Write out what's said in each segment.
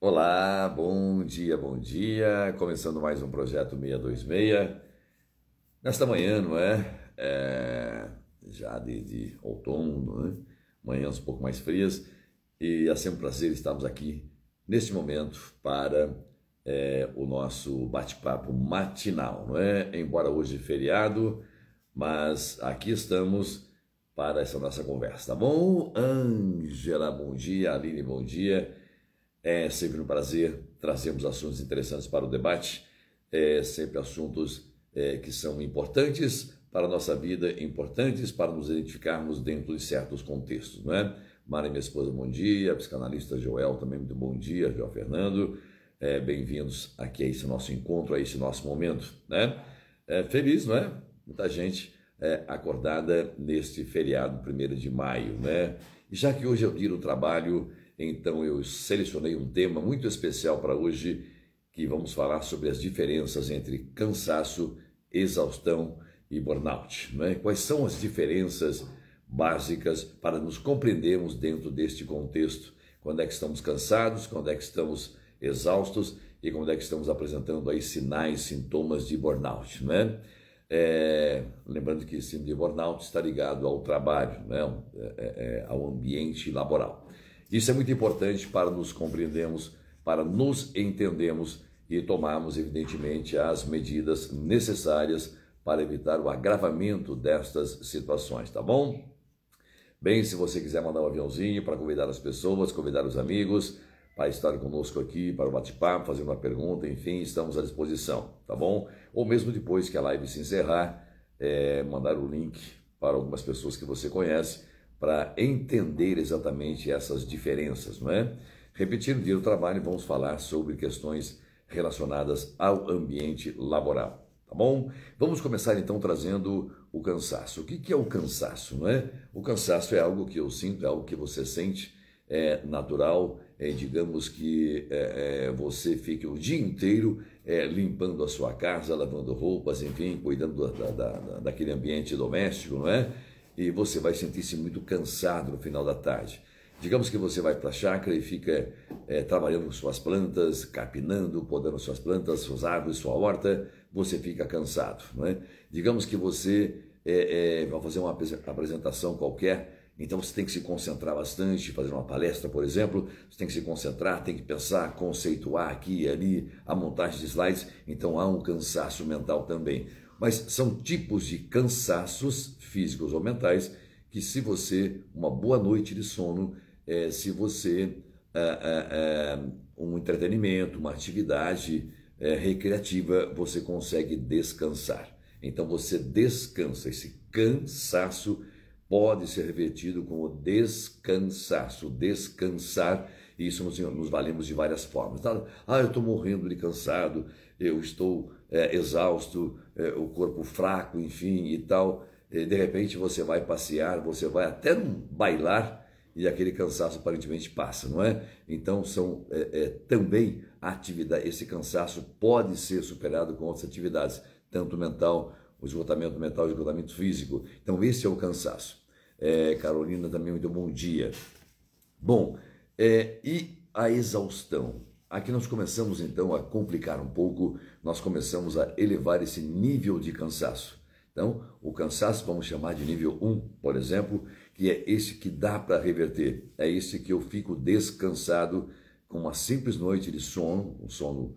Olá, bom dia, bom dia. Começando mais um projeto 626. Nesta manhã, não é? Já de outono, né? Manhãs um pouco mais frias. E é sempre um prazer estarmos aqui neste momento para o nosso bate-papo matinal, não é? Embora hoje feriado, mas aqui estamos para essa nossa conversa, tá bom? Ângela, bom dia. Aline, bom dia. É sempre um prazer trazermos assuntos interessantes para o debate, sempre assuntos que são importantes para a nossa vida, importantes para nos identificarmos dentro de certos contextos, não é? Mara, minha esposa, bom dia. Psicanalista Joel, também muito bom dia. Joel Fernando, bem-vindos aqui a esse nosso encontro, a esse nosso momento, né? Feliz, não é? Muita gente acordada neste feriado 1º de maio, né? E já que hoje é o dia do trabalho, então eu selecionei um tema muito especial para hoje, que vamos falar sobre as diferenças entre cansaço, exaustão e burnout, né? Quais são as diferenças básicas para nos compreendermos dentro deste contexto? Quando é que estamos cansados, quando é que estamos exaustos e quando é que estamos apresentando aí sinais, sintomas de burnout, né? Lembrando que esse de burnout está ligado ao trabalho, né? Ao ambiente laboral. Isso é muito importante para nos compreendermos, para nos entendermos e tomarmos, evidentemente, as medidas necessárias para evitar o agravamento destas situações, tá bom? Bem, se você quiser mandar um aviãozinho para convidar as pessoas, convidar os amigos para estar conosco aqui, para o bate-papo, fazer uma pergunta, enfim, estamos à disposição, tá bom? Ou mesmo depois que a live se encerrar, mandar o link para algumas pessoas que você conhece, para entender exatamente essas diferenças, não é? Repetindo, dia do trabalho, vamos falar sobre questões relacionadas ao ambiente laboral, tá bom? Vamos começar então trazendo o cansaço. O que é o cansaço, não é? O cansaço é algo que eu sinto, é algo que você sente, é natural, digamos que você fique o dia inteiro limpando a sua casa, lavando roupas, enfim, cuidando daquele ambiente doméstico, não é? E você vai sentir-se muito cansado no final da tarde. Digamos que você vai para a chácara e fica trabalhando com suas plantas, capinando, podando suas plantas, suas árvores, sua horta, você fica cansado, não é? Digamos que você vai fazer uma apresentação qualquer, então você tem que se concentrar bastante, fazer uma palestra, por exemplo, você tem que se concentrar, tem que pensar, conceituar aqui e ali, a montagem de slides, então há um cansaço mental também. Mas são tipos de cansaços físicos ou mentais que, se você, uma boa noite de sono, se você, um entretenimento, uma atividade recreativa, você consegue descansar. Então você descansa. Esse cansaço pode ser revertido como descansaço, descansar. E isso nos valemos de várias formas. Eu estou morrendo de cansado, eu estou exausto, o corpo fraco, enfim, e tal. De repente você vai passear, você vai até bailar e aquele cansaço aparentemente passa, não é? Então são também atividades. Esse cansaço pode ser superado com outras atividades, tanto mental, o esgotamento mental e o esgotamento físico. Então esse é o cansaço. Carolina, também muito bom dia. Bom, e a exaustão? Aqui nós começamos então a complicar um pouco, nós começamos a elevar esse nível de cansaço. Então, o cansaço vamos chamar de nível 1, por exemplo, que é esse que dá para reverter. É esse que eu fico descansado com uma simples noite de sono, um sono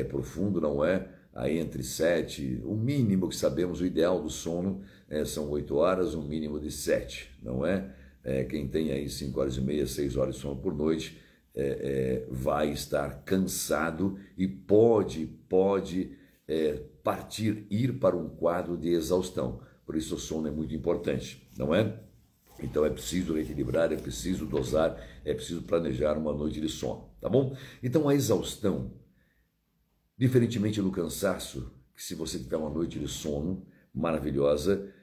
profundo, não é? Aí entre 7, o mínimo que sabemos, o ideal do sono são 8 horas, um mínimo de 7, não é? Quem tem aí 5 horas e meia, 6 horas de sono por noite, vai estar cansado e pode ir para um quadro de exaustão. Por isso o sono é muito importante, não é? Então é preciso equilibrar, é preciso dosar, é preciso planejar uma noite de sono, tá bom? Então a exaustão, diferentemente do cansaço, que se você tiver uma noite de sono maravilhosa,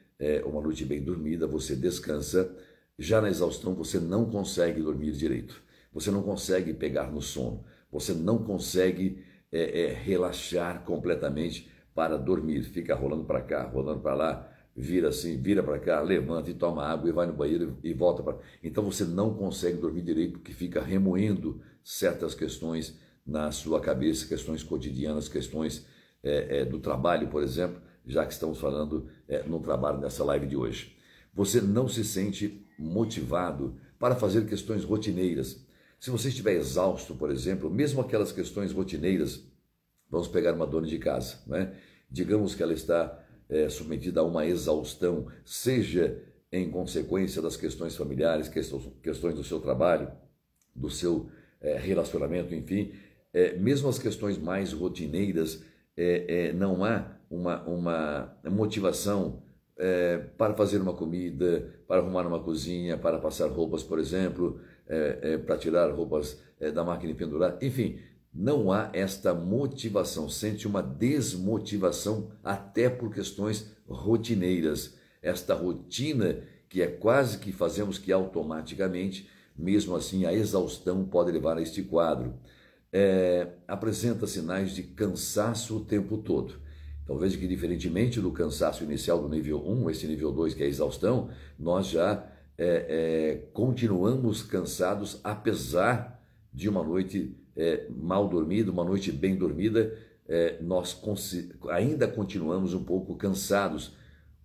uma noite bem dormida, você descansa. Já na exaustão você não consegue dormir direito, você não consegue pegar no sono, você não consegue relaxar completamente para dormir, fica rolando para cá, rolando para lá, vira assim, vira para cá, levanta e toma água e vai no banheiro e volta para... Então você não consegue dormir direito porque fica remoendo certas questões na sua cabeça, questões cotidianas, questões do trabalho, por exemplo, já que estamos falando no trabalho nessa live de hoje. Você não se sente motivado para fazer questões rotineiras. Se você estiver exausto, por exemplo, mesmo aquelas questões rotineiras, vamos pegar uma dona de casa, né? Digamos que ela está submetida a uma exaustão, seja em consequência das questões familiares, questões do seu trabalho, do seu relacionamento, enfim, mesmo as questões mais rotineiras, não há uma motivação para fazer uma comida, para arrumar uma cozinha, para passar roupas, por exemplo, para tirar roupas da máquina e pendurar, enfim, não há esta motivação, sente uma desmotivação até por questões rotineiras. Esta rotina que é quase que fazemos que automaticamente, mesmo assim a exaustão pode levar a este quadro. Apresenta sinais de cansaço o tempo todo. Então veja que diferentemente do cansaço inicial do nível 1, esse nível 2 que é a exaustão, nós já continuamos cansados apesar de uma noite mal dormida, uma noite bem dormida, nós ainda continuamos um pouco cansados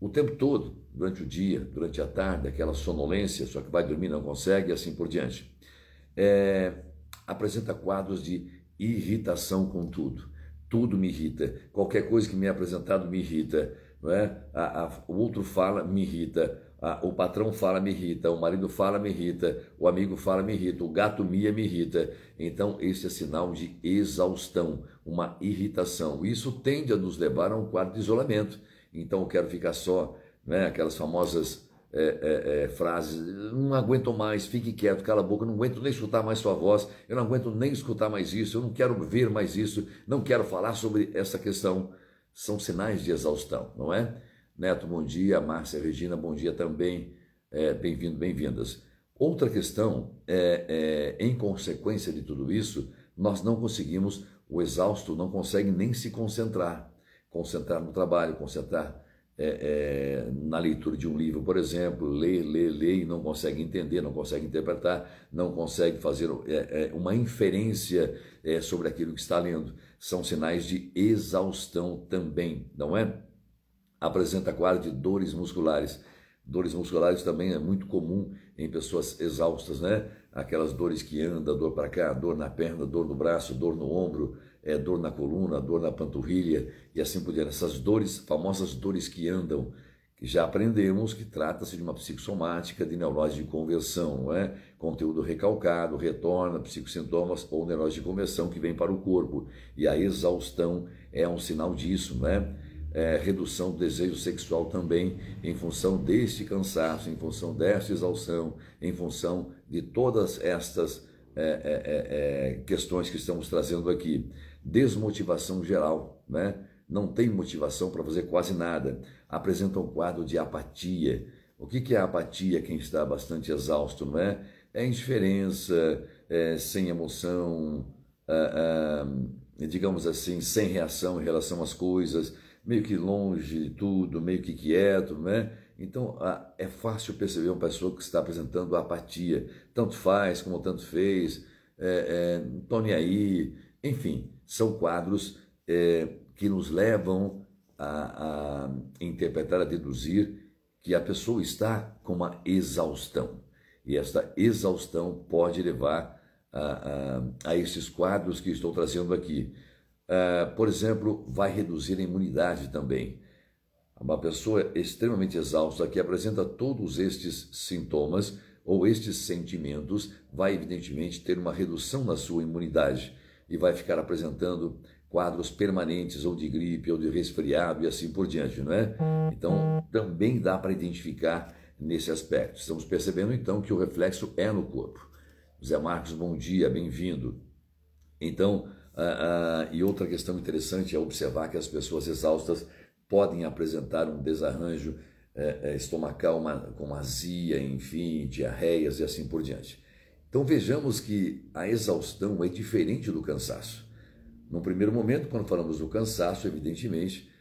o tempo todo, durante o dia, durante a tarde, aquela sonolência, só que vai dormir, não consegue, e assim por diante. Apresenta quadros de irritação com tudo. Tudo me irrita. Qualquer coisa que me é apresentado me irrita. Não é? O outro fala, me irrita. O patrão fala, me irrita. O marido fala, me irrita. O amigo fala, me irrita. O gato mia, me irrita. Então, esse é sinal de exaustão, uma irritação. Isso tende a nos levar a um quadro de isolamento. Então, eu quero ficar só, né? Aquelas famosas frases, não aguento mais, fique quieto, cala a boca, não aguento nem escutar mais sua voz, eu não aguento nem escutar mais isso, eu não quero ver mais isso, não quero falar sobre essa questão. São sinais de exaustão, não é? Neto, bom dia. Márcia, Regina, bom dia também. Bem-vindo, bem-vindas. Outra questão em consequência de tudo isso, nós não conseguimos, o exausto não consegue nem se concentrar no trabalho, concentrar na leitura de um livro, por exemplo, lê e não consegue entender, não consegue interpretar, não consegue fazer uma inferência sobre aquilo que está lendo. São sinais de exaustão também, não é? Apresenta quadro de dores musculares. Dores musculares também é muito comum em pessoas exaustas, né? Aquelas dores que andam, dor para cá, dor na perna, dor no braço, dor no ombro, dor na coluna, dor na panturrilha e assim por diante. Essas dores, famosas dores que andam, que já aprendemos que trata-se de uma psicossomática de neurose de conversão, não é? Conteúdo recalcado, retorna, psicossintomas ou neurose de conversão que vem para o corpo. E a exaustão é um sinal disso, não é? Redução do desejo sexual também, em função deste cansaço, em função desta exaustão, em função de todas estas questões que estamos trazendo aqui. Desmotivação geral, né? Não tem motivação para fazer quase nada. Apresenta um quadro de apatia. O que é a apatia? Quem está bastante exausto, não é? É indiferença, sem emoção, digamos assim, sem reação em relação às coisas, meio que longe de tudo, meio que quieto, né? Então, é fácil perceber uma pessoa que está apresentando apatia. Tanto faz como tanto fez, não estou nem aí. Enfim, são quadros que nos levam a interpretar, a deduzir que a pessoa está com uma exaustão. E esta exaustão pode levar a esses quadros que estou trazendo aqui. Por exemplo, vai reduzir a imunidade também. Uma pessoa extremamente exausta que apresenta todos estes sintomas ou estes sentimentos vai evidentemente ter uma redução na sua imunidade e vai ficar apresentando quadros permanentes ou de gripe ou de resfriado e assim por diante, não é? Então, também dá para identificar nesse aspecto. Estamos percebendo então que o reflexo é no corpo. Zé Marcos, bom dia, bem-vindo. Então, e outra questão interessante é observar que as pessoas exaustas podem apresentar um desarranjo estomacal com azia, enfim, diarreias e assim por diante. Então vejamos que a exaustão é diferente do cansaço. No primeiro momento, quando falamos do cansaço, evidentemente,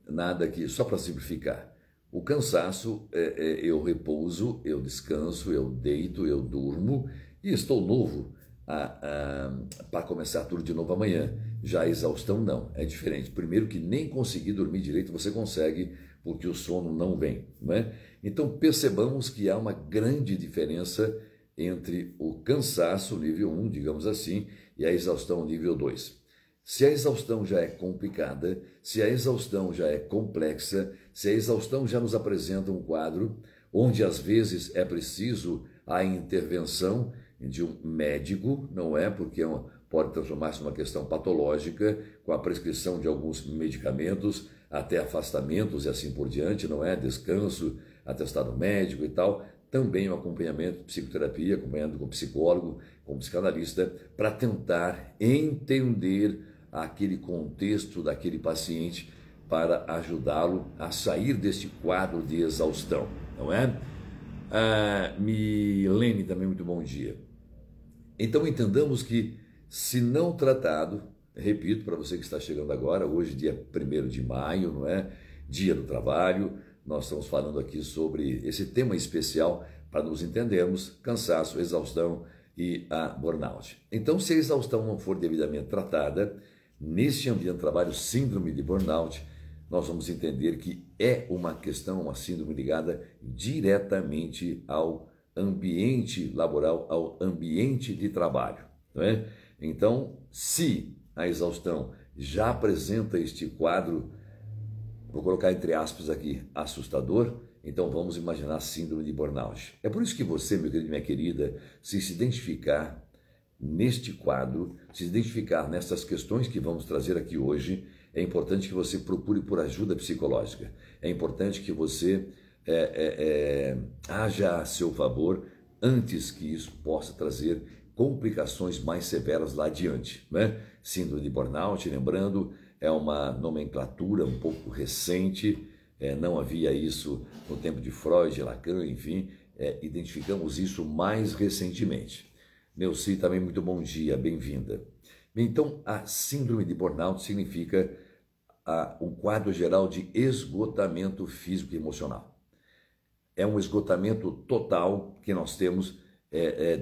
nada que, só para simplificar, o cansaço eu repouso, eu descanso, eu deito, eu durmo e estou novo. para começar tudo de novo amanhã. Já a exaustão não, é diferente. Primeiro que nem conseguir dormir direito você consegue, porque o sono não vem, não é? Então percebamos que há uma grande diferença entre o cansaço nível 1, digamos assim, e a exaustão nível 2. Se a exaustão já é complicada, se a exaustão já é complexa, se a exaustão já nos apresenta um quadro onde às vezes é preciso a intervenção de um médico, não é? Porque pode transformar-se numa questão patológica, com a prescrição de alguns medicamentos, até afastamentos e assim por diante, não é? Descanso, atestado médico e tal. Também o acompanhamento, psicoterapia, acompanhando com psicólogo, com psicanalista, para tentar entender aquele contexto daquele paciente para ajudá-lo a sair deste quadro de exaustão, não é? Milene, também muito bom dia. Então entendamos que, se não tratado, repito para você que está chegando agora, hoje dia 1º de maio, não é? Dia do trabalho, nós estamos falando aqui sobre esse tema especial para nos entendermos: cansaço, exaustão e a burnout. Então, se a exaustão não for devidamente tratada, neste ambiente de trabalho, síndrome de burnout, nós vamos entender que é uma questão, uma síndrome ligada diretamente ao ambiente laboral, ao ambiente de trabalho, não é? Então, se a exaustão já apresenta este quadro, vou colocar entre aspas aqui, assustador, então vamos imaginar a síndrome de burnout. É por isso que você, meu querido e minha querida, se identificar neste quadro, se identificar nessas questões que vamos trazer aqui hoje, é importante que você procure por ajuda psicológica. É importante que você haja a seu favor antes que isso possa trazer complicações mais severas lá adiante, né? Síndrome de burnout, lembrando, é uma nomenclatura um pouco recente, não havia isso no tempo de Freud, Lacan, enfim, identificamos isso mais recentemente. Neuci, também muito bom dia, bem-vinda. Então, a síndrome de burnout significa um quadro geral de esgotamento físico e emocional. É um esgotamento total que nós temos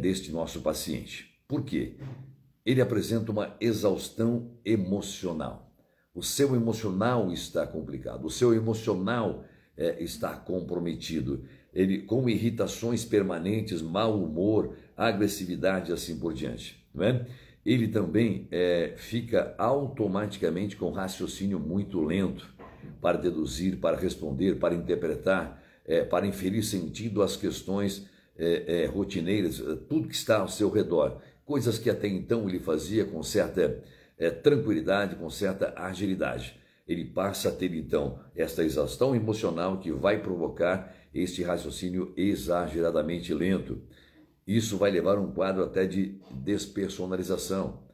deste nosso paciente. Por quê? Ele apresenta uma exaustão emocional. O seu emocional está complicado, o seu emocional está comprometido. Ele com irritações permanentes, mau humor, agressividade e assim por diante, não é? Ele também fica automaticamente com raciocínio muito lento para deduzir, para responder, para interpretar, para inferir sentido às questões rotineiras, tudo que está ao seu redor, coisas que até então ele fazia com certa tranquilidade, com certa agilidade. Ele passa a ter então esta exaustão emocional que vai provocar este raciocínio exageradamente lento. Isso vai levar a um quadro até de despersonalização.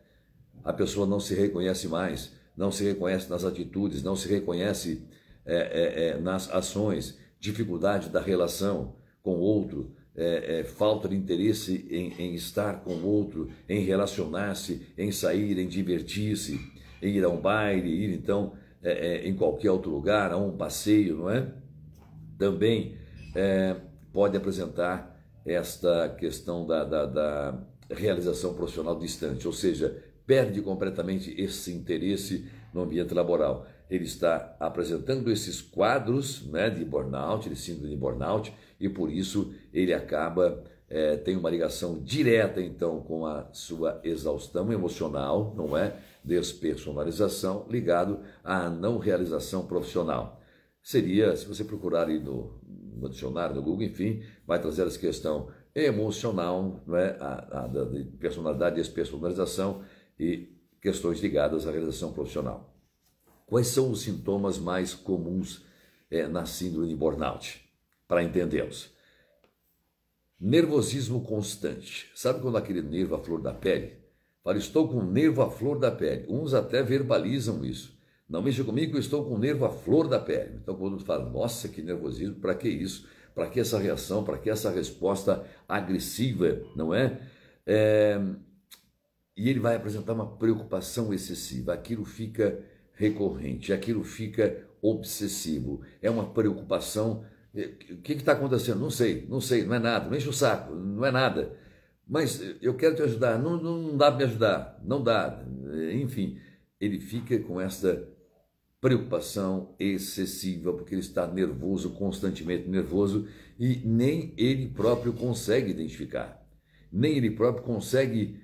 A pessoa não se reconhece mais, não se reconhece nas atitudes, não se reconhece nas ações, dificuldade da relação com o outro, falta de interesse em estar com o outro, em relacionar-se, em sair, em divertir-se, em ir a um baile, ir então em qualquer outro lugar, a um passeio, não é? Também pode apresentar esta questão da realização profissional distante, ou seja, perde completamente esse interesse no ambiente laboral. Ele está apresentando esses quadros, né, de burnout, de síndrome de burnout, e por isso ele acaba, tem uma ligação direta então com a sua exaustão emocional, não é? Despersonalização, ligado à não realização profissional. Seria, se você procurar aí no dicionário, no Google, enfim, vai trazer essa questão emocional, não é? De personalidade, despersonalização e questões ligadas à realização profissional. Quais são os sintomas mais comuns na síndrome de burnout? Para entendermos. Nervosismo constante. Sabe quando aquele nervo à flor da pele? Fala, estou com nervo à flor da pele. Uns até verbalizam isso. Não mexa comigo, eu estou com nervo à flor da pele. Então, quando tu fala, nossa, que nervosismo, para que isso? Para que essa reação? Para que essa resposta agressiva, não é? E ele vai apresentar uma preocupação excessiva. Aquilo fica recorrente, aquilo fica obsessivo. É uma preocupação. O que está acontecendo? Não sei, não é nada, não enche o saco, não é nada. mas eu quero te ajudar, não dá para me ajudar, não dá. Enfim, ele fica com essa preocupação excessiva, porque ele está nervoso, constantemente nervoso, e nem ele próprio consegue identificar, nem ele próprio consegue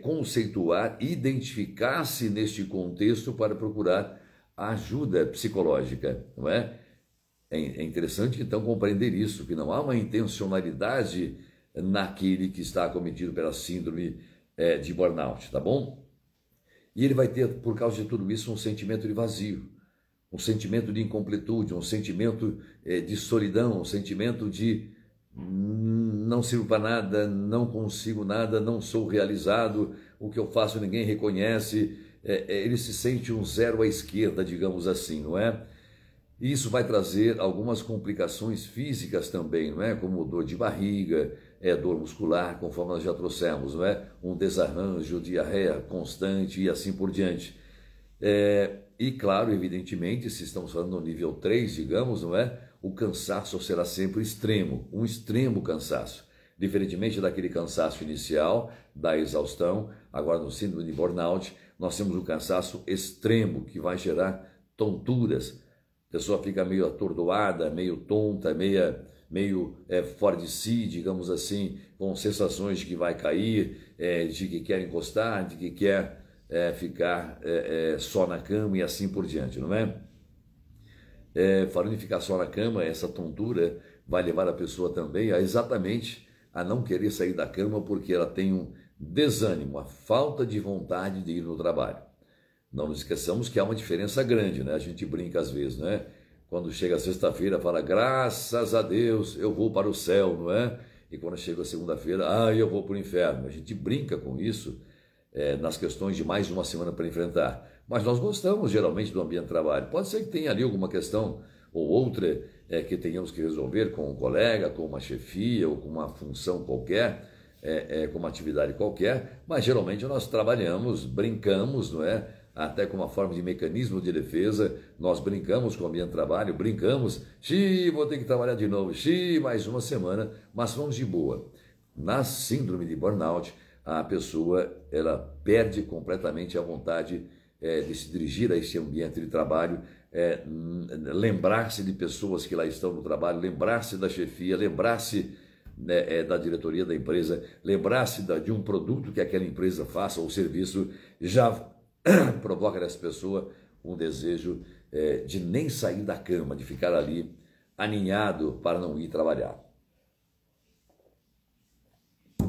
conceituar, identificar-se neste contexto para procurar ajuda psicológica, não é? É interessante então compreender isso, que não há uma intencionalidade naquele que está acometido pela síndrome de burnout, tá bom? E ele vai ter, por causa de tudo isso, um sentimento de vazio, um sentimento de incompletude, um sentimento de solidão, um sentimento de não sirvo para nada, não consigo nada, não sou realizado, o que eu faço ninguém reconhece, ele se sente um zero à esquerda, digamos assim, não é? E isso vai trazer algumas complicações físicas também, não é? Como dor de barriga, dor muscular, conforme nós já trouxemos, não é? Um desarranjo, diarreia constante e assim por diante. E claro, evidentemente, se estamos falando no nível 3, digamos, não é? O cansaço será sempre extremo, um extremo cansaço. Diferentemente daquele cansaço inicial, da exaustão, agora no síndrome de burnout, nós temos um cansaço extremo que vai gerar tonturas. A pessoa fica meio atordoada, meio tonta, meio fora de si, digamos assim, com sensações de que vai cair, de que quer encostar, de que quer ficar só na cama e assim por diante, não é? Falando em ficar só na cama, essa tontura vai levar a pessoa também exatamente a não querer sair da cama porque ela tem um desânimo, a falta de vontade de ir no trabalho. Não nos esqueçamos que há uma diferença grande, né? A gente brinca às vezes, né? Quando chega sexta-feira, fala, graças a Deus, eu vou para o céu, não é? E quando chega a segunda-feira, eu vou para o inferno. A gente brinca com isso nas questões de mais de uma semana para enfrentar. Mas nós gostamos, geralmente, do ambiente de trabalho. Pode ser que tenha ali alguma questão ou outra que tenhamos que resolver com um colega, com uma chefia ou com uma função qualquer, com uma atividade qualquer, mas geralmente nós trabalhamos, brincamos, não é? Até com uma forma de mecanismo de defesa, nós brincamos com o ambiente de trabalho, brincamos, vou ter que trabalhar de novo, mais uma semana, mas vamos de boa. Na síndrome de burnout, a pessoa ela perde completamente a vontade de se dirigir a esse ambiente de trabalho, lembrar-se de pessoas que lá estão no trabalho, lembrar-se da chefia, lembrar-se da diretoria da empresa, lembrar-se de um produto que aquela empresa faça ou serviço, já provoca nessa pessoa um desejo de nem sair da cama, de ficar ali aninhado para não ir trabalhar.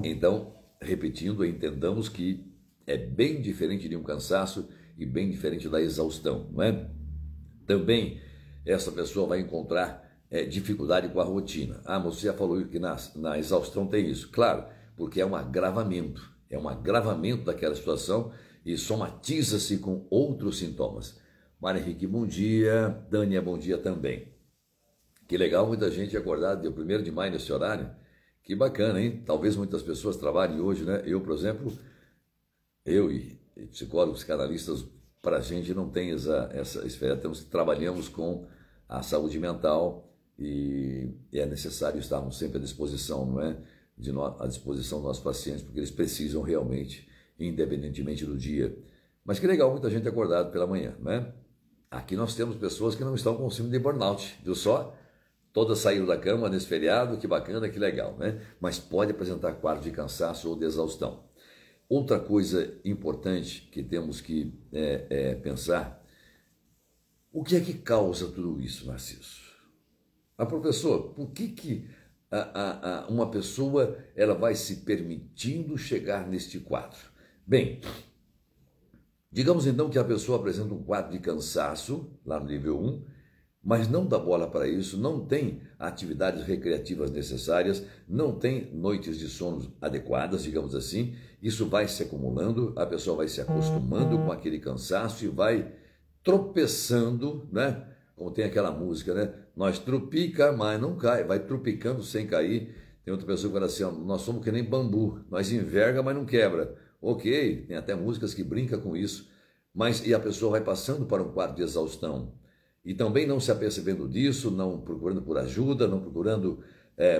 Então, repetindo, entendamos que é bem diferente de um cansaço e bem diferente da exaustão, não é? Também essa pessoa vai encontrar dificuldade com a rotina. Mas você já falou que na exaustão tem isso. Claro, porque é um agravamento daquela situação e somatiza-se com outros sintomas. Mário Henrique, bom dia. Dânia, bom dia também. Que legal, muita gente acordada dia 1º de maio nesse horário. Que bacana, hein? Talvez muitas pessoas trabalhem hoje, né? Eu, por exemplo, eu e psicólogos, canalistas, para a gente não tem essa esfera. Trabalhamos com a saúde mental e é necessário estarmos sempre à disposição, não é? À disposição dos nossos pacientes, porque eles precisam realmente, independentemente do dia. Mas que legal, muita gente acordada pela manhã, né? Aqui nós temos pessoas que não estão com síndrome de burnout, viu só? Todas saíram da cama nesse feriado, que bacana, que legal, né? Mas pode apresentar quadro de cansaço ou de exaustão. Outra coisa importante que temos que pensar, o que é que causa tudo isso, Narciso? Professor, por que uma pessoa ela vai se permitindo chegar neste quadro? Bem, digamos então que a pessoa apresenta um quadro de cansaço, lá no nível 1, mas não dá bola para isso, não tem atividades recreativas necessárias, não tem noites de sono adequadas, digamos assim, isso vai se acumulando, a pessoa vai se acostumando com aquele cansaço e vai tropeçando, né? Como tem aquela música, né? Nós trupica, mas não cai, vai trupicando sem cair. Tem outra pessoa que fala assim, nós somos que nem bambu, nós enverga, mas não quebra. Ok, tem até músicas que brincam com isso, e a pessoa vai passando para um quadro de exaustão. E também não se apercebendo disso, não procurando por ajuda, não procurando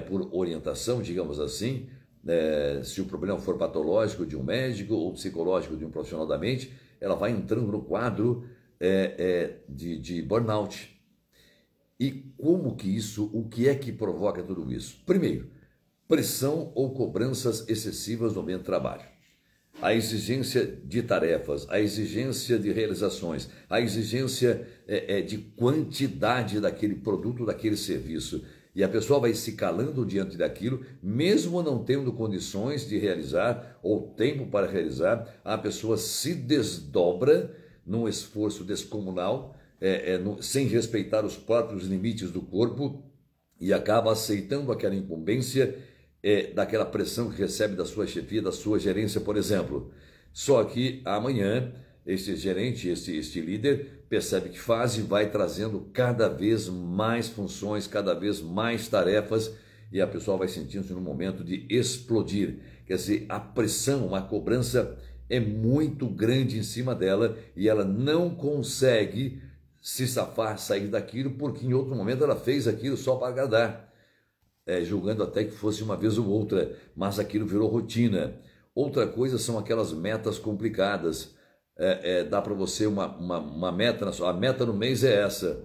por orientação, digamos assim, se o problema for patológico de um médico ou psicológico de um profissional da mente, ela vai entrando no quadro de burnout. E como que isso, o que é que provoca tudo isso? Primeiro, pressão ou cobranças excessivas no ambiente de trabalho. A exigência de tarefas, a exigência de realizações, a exigência de quantidade daquele produto, daquele serviço. E a pessoa vai se calando diante daquilo, mesmo não tendo condições de realizar ou tempo para realizar, a pessoa se desdobra num esforço descomunal, sem respeitar os próprios limites do corpo e acaba aceitando aquela incumbência daquela pressão que recebe da sua chefia, da sua gerência, por exemplo. Só que amanhã, esse gerente, este líder, percebe que faz e vai trazendo cada vez mais funções, cada vez mais tarefas, e a pessoa vai sentindo-se no momento de explodir. Quer dizer, a pressão, a cobrança é muito grande em cima dela e ela não consegue se safar, sair daquilo, porque em outro momento ela fez aquilo só para agradar. Julgando até que fosse uma vez ou outra, mas aquilo virou rotina. Outra coisa são aquelas metas complicadas. Dá para você uma meta, a meta no mês é essa,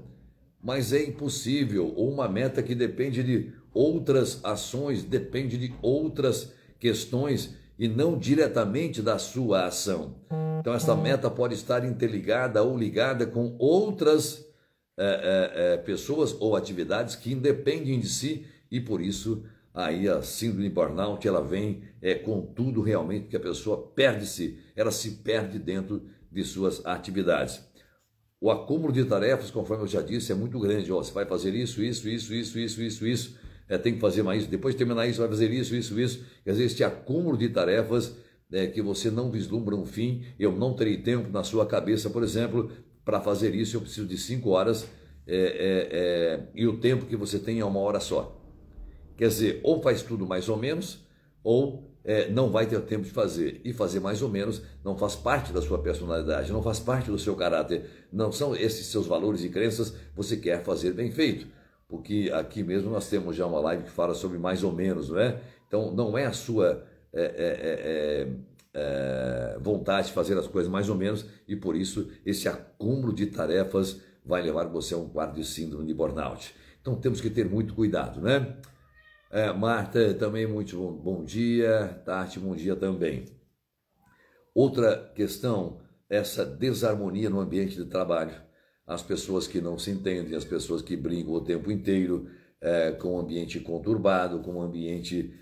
mas é impossível, ou uma meta que depende de outras ações, depende de outras questões e não diretamente da sua ação. Então essa meta pode estar interligada ou ligada com outras pessoas ou atividades que independem de si, e por isso aí a síndrome de burnout ela vem com tudo realmente, que a pessoa perde-se, ela se perde dentro de suas atividades. O acúmulo de tarefas, conforme eu já disse, é muito grande. Você vai fazer isso, tem que fazer mais isso, depois de terminar isso, vai fazer isso. Quer dizer, este acúmulo de tarefas que você não vislumbra um fim. Eu não terei tempo na sua cabeça, por exemplo, para fazer isso, eu preciso de 5 horas e o tempo que você tem é 1 hora só. Quer dizer, ou faz tudo mais ou menos, ou não vai ter tempo de fazer. E fazer mais ou menos não faz parte da sua personalidade, não faz parte do seu caráter, não são esses seus valores e crenças, você quer fazer bem feito. Porque aqui mesmo nós temos já uma live que fala sobre mais ou menos, não é? Então não é a sua vontade de fazer as coisas mais ou menos, e por isso esse acúmulo de tarefas vai levar você a um quadro de síndrome de burnout. Então temos que ter muito cuidado, né? Marta, também muito bom dia. Tati, bom dia também. Outra questão, essa desarmonia no ambiente de trabalho. As pessoas que não se entendem, as pessoas que brigam o tempo inteiro, com um ambiente conturbado, com um ambiente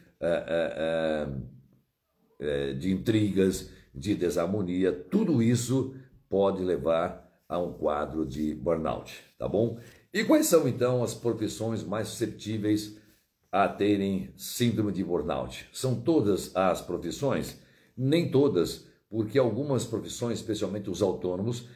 de intrigas, de desarmonia, tudo isso pode levar a um quadro de burnout, tá bom? E quais são então as profissões mais suscetíveis a terem síndrome de burnout? São todas as profissões? Nem todas, porque algumas profissões, especialmente os autônomos,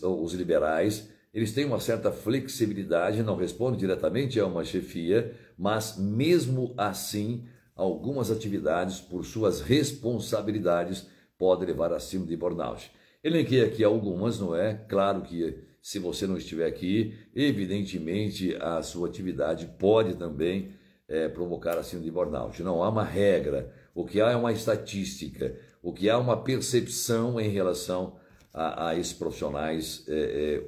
os liberais, eles têm uma certa flexibilidade, não respondem diretamente a uma chefia, mas mesmo assim, algumas atividades, por suas responsabilidades, podem levar a síndrome de burnout. Elenquei aqui algumas, não é? Claro que se você não estiver aqui, evidentemente a sua atividade pode também provocar a síndrome de burnout. Não há uma regra, o que há é uma estatística, o que há é uma percepção em relação a esses profissionais,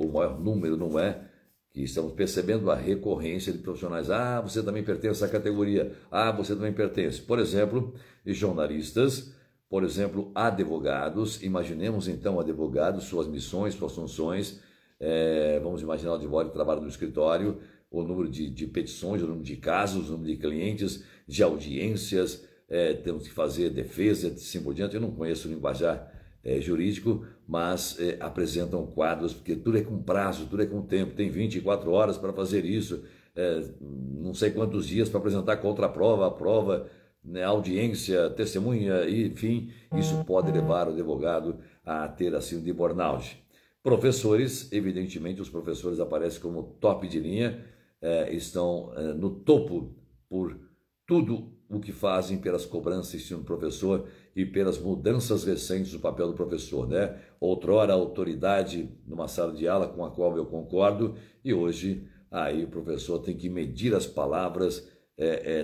o maior número, não é? Que estamos percebendo a recorrência de profissionais. Ah, você também pertence à categoria. Ah, você também pertence. Por exemplo, jornalistas, por exemplo, advogados. Imaginemos então advogados, suas missões, suas funções. Vamos imaginar o advogado que trabalha no escritório, o número de petições, o número de casos, o número de clientes, de audiências, temos que fazer defesa, assim por diante. Eu não conheço o linguajar jurídico, mas apresentam quadros, porque tudo é com prazo, tudo é com tempo, tem 24 horas para fazer isso, não sei quantos dias para apresentar contraprova, a prova, né, audiência, testemunha, enfim, isso pode levar o advogado a ter assim de burnout. Professores, evidentemente os professores aparecem como top de linha, estão no topo por tudo o que fazem, pelas cobranças do professor e pelas mudanças recentes do papel do professor, né? Outrora autoridade numa sala de aula, com a qual eu concordo, e hoje aí o professor tem que medir as palavras,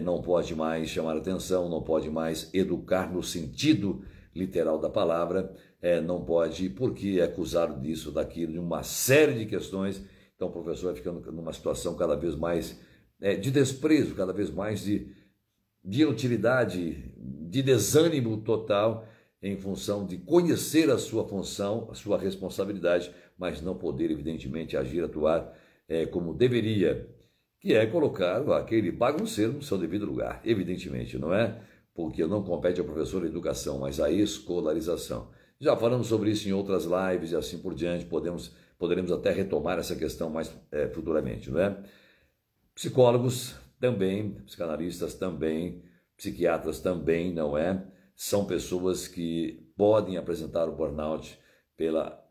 não pode mais chamar atenção, não pode mais educar no sentido literal da palavra, não pode, porque é acusado disso, daquilo, de uma série de questões. Então o professor vai ficando numa situação cada vez mais de desprezo, cada vez mais de inutilidade, de desânimo total, em função de conhecer a sua função, a sua responsabilidade, mas não poder, evidentemente, agir, atuar como deveria, que é colocar aquele bagunceiro no seu devido lugar, evidentemente, não é? Porque não compete ao professor a educação, mas a escolarização. Já falamos sobre isso em outras lives e assim por diante, poderemos até retomar essa questão mais futuramente, não é? Psicólogos também, psicanalistas também, psiquiatras também, não é? São pessoas que podem apresentar o burnout pela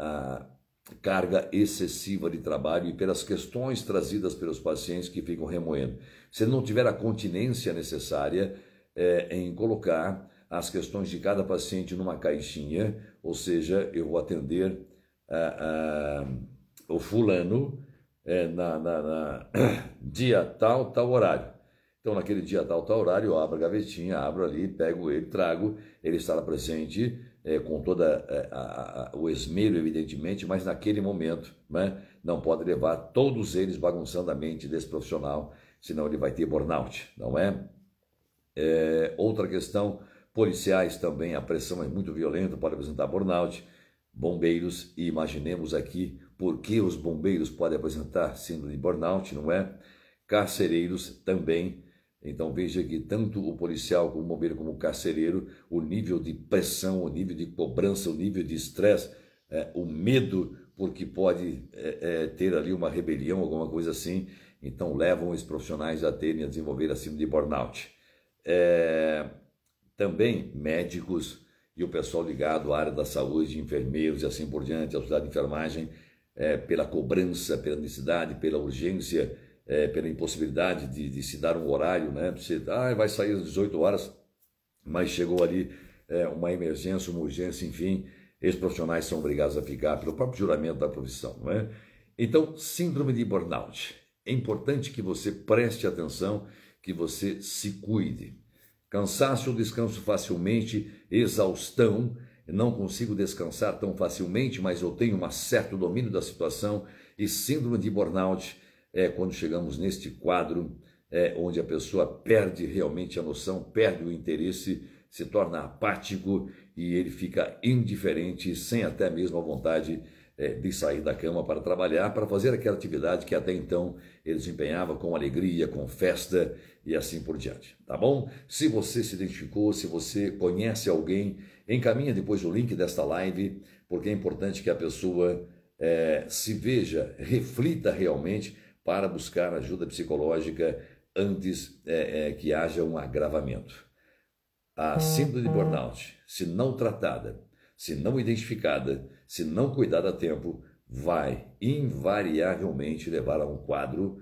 carga excessiva de trabalho e pelas questões trazidas pelos pacientes que ficam remoendo. Se ele não tiver a continência necessária em colocar as questões de cada paciente numa caixinha, ou seja, eu vou atender o fulano dia tal horário. Então, naquele dia tal horário, eu abro a gavetinha, abro ali, pego ele, trago, ele estará presente com todo o esmero, evidentemente, mas naquele momento, né, não pode levar todos eles bagunçando a mente desse profissional, senão ele vai ter burnout, não é? Outra questão, policiais também, a pressão é muito violenta, pode apresentar burnout. Bombeiros, e imaginemos aqui por que os bombeiros podem apresentar síndrome de burnout, não é? Carcereiros também. Então veja que tanto o policial como o bombeiro como o carcereiro, o nível de pressão, o nível de cobrança, o nível de estresse, o medo, porque pode ter ali uma rebelião, alguma coisa assim, então levam os profissionais a desenvolver a síndrome de burnout. Também médicos e o pessoal ligado à área da saúde, enfermeiros e assim por diante, auxiliar de enfermagem, pela cobrança, pela necessidade, pela urgência, pela impossibilidade de se dar um horário, né? Você vai sair às 18 horas, mas chegou ali uma emergência, uma urgência, enfim, esses profissionais são obrigados a ficar pelo próprio juramento da profissão, não é? Então, síndrome de burnout. É importante que você preste atenção, que você se cuide. Cansaço, descanso facilmente, exaustão, não consigo descansar tão facilmente, mas eu tenho um certo domínio da situação, e síndrome de burnout quando chegamos neste quadro, onde a pessoa perde realmente a noção, perde o interesse, se torna apático e ele fica indiferente, sem até mesmo a vontade de sair da cama para trabalhar, para fazer aquela atividade que até então ele desempenhava com alegria, com festa e assim por diante, tá bom? Se você se identificou, se você conhece alguém, encaminha depois o link desta live, porque é importante que a pessoa se veja, reflita realmente para buscar ajuda psicológica antes que haja um agravamento. A síndrome de burnout, se não tratada, se não identificada, se não cuidada a tempo, vai invariavelmente levar a um quadro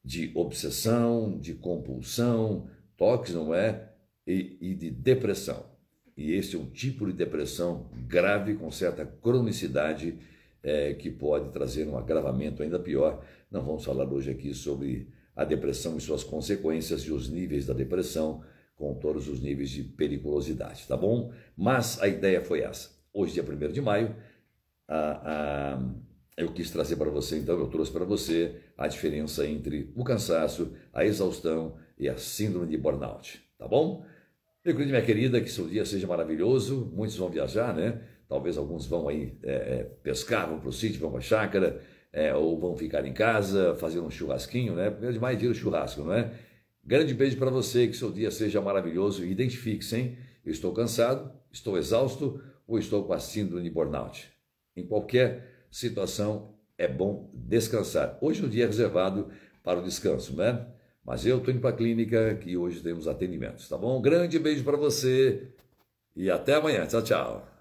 de obsessão, de compulsão, toques, não é? E de depressão. E esse é um tipo de depressão grave, com certa cronicidade, que pode trazer um agravamento ainda pior. Não vamos falar hoje aqui sobre a depressão e suas consequências e os níveis da depressão, com todos os níveis de periculosidade, tá bom? Mas a ideia foi essa. Hoje, dia 1º de maio, eu quis trazer para você, então eu trouxe para você a diferença entre o cansaço, a exaustão e a síndrome de burnout, tá bom? Meu querido e minha querida, que seu dia seja maravilhoso. Muitos vão viajar, né? Talvez alguns vão aí pescar, vão para o sítio, vão para a chácara, ou vão ficar em casa, fazer um churrasquinho, né? 1º de maio é dia do churrasco, não é? Grande beijo para você, que seu dia seja maravilhoso. Identifique-se, hein? Eu estou cansado, estou exausto ou estou com a síndrome de burnout. Em qualquer situação é bom descansar. Hoje o dia é reservado para o descanso, né? Mas eu estou indo para a clínica, que hoje temos atendimentos, tá bom? Grande beijo para você e até amanhã. Tchau, tchau.